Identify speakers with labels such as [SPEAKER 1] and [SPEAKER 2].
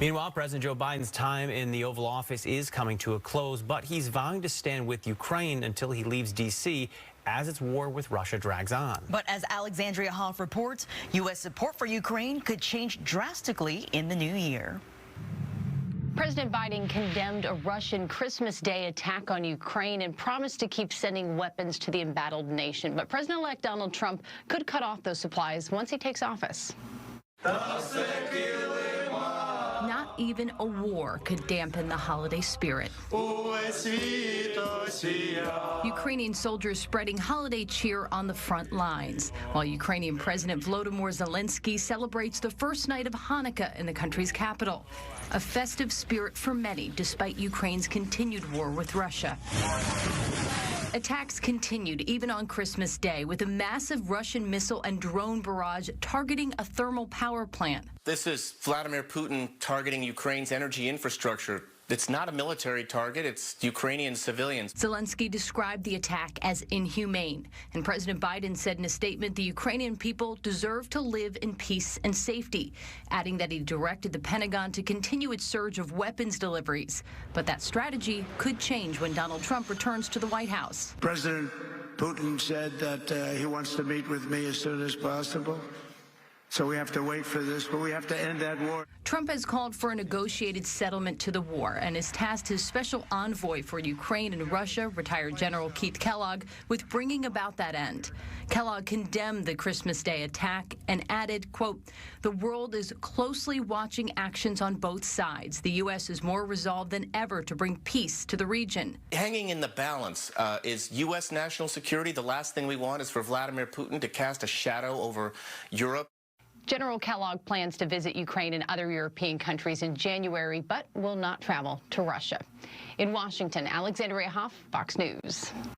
[SPEAKER 1] Meanwhile, President Joe Biden's time in the Oval Office is coming to a close, but he's vowing to stand with Ukraine until he leaves D.C. as its war with Russia drags on.
[SPEAKER 2] But as Alexandria Hoff reports, U.S. support for Ukraine could change drastically in the new year.
[SPEAKER 3] President Biden condemned a Russian Christmas Day attack on Ukraine and promised to keep sending weapons to the embattled nation. But President-elect Donald Trump could cut off those supplies once he takes office.
[SPEAKER 4] Not even a war could dampen the holiday spirit. Ukrainian soldiers spreading holiday cheer on the front lines, while Ukrainian President Volodymyr Zelensky celebrates the first night of Hanukkah in the country's capital. A festive spirit for many, despite Ukraine's continued war with Russia. Attacks continued even on Christmas Day, with a massive Russian missile and drone barrage targeting a thermal power plant.
[SPEAKER 5] This is Vladimir Putin targeting Ukraine's energy infrastructure. It's not a military target, it's Ukrainian civilians.
[SPEAKER 4] Zelensky described the attack as inhumane, and President Biden said in a statement the Ukrainian people deserve to live in peace and safety, adding that he directed the Pentagon to continue its surge of weapons deliveries. But that strategy could change when Donald Trump returns to the White House.
[SPEAKER 6] President Putin said that he wants to meet with me as soon as possible. So we have to wait for this, but we have to end that war.
[SPEAKER 4] Trump has called for a negotiated settlement to the war and has tasked his special envoy for Ukraine and Russia, retired General Keith Kellogg, with bringing about that end. Kellogg condemned the Christmas Day attack and added, quote, "The world is closely watching actions on both sides. The U.S. is more resolved than ever to bring peace to the region."
[SPEAKER 5] Hanging in the balance is U.S. national security. The last thing we want is for Vladimir Putin to cast a shadow over Europe.
[SPEAKER 3] General Kellogg plans to visit Ukraine and other European countries in January, but will not travel to Russia. In Washington, Alexandria Hoff, Fox News.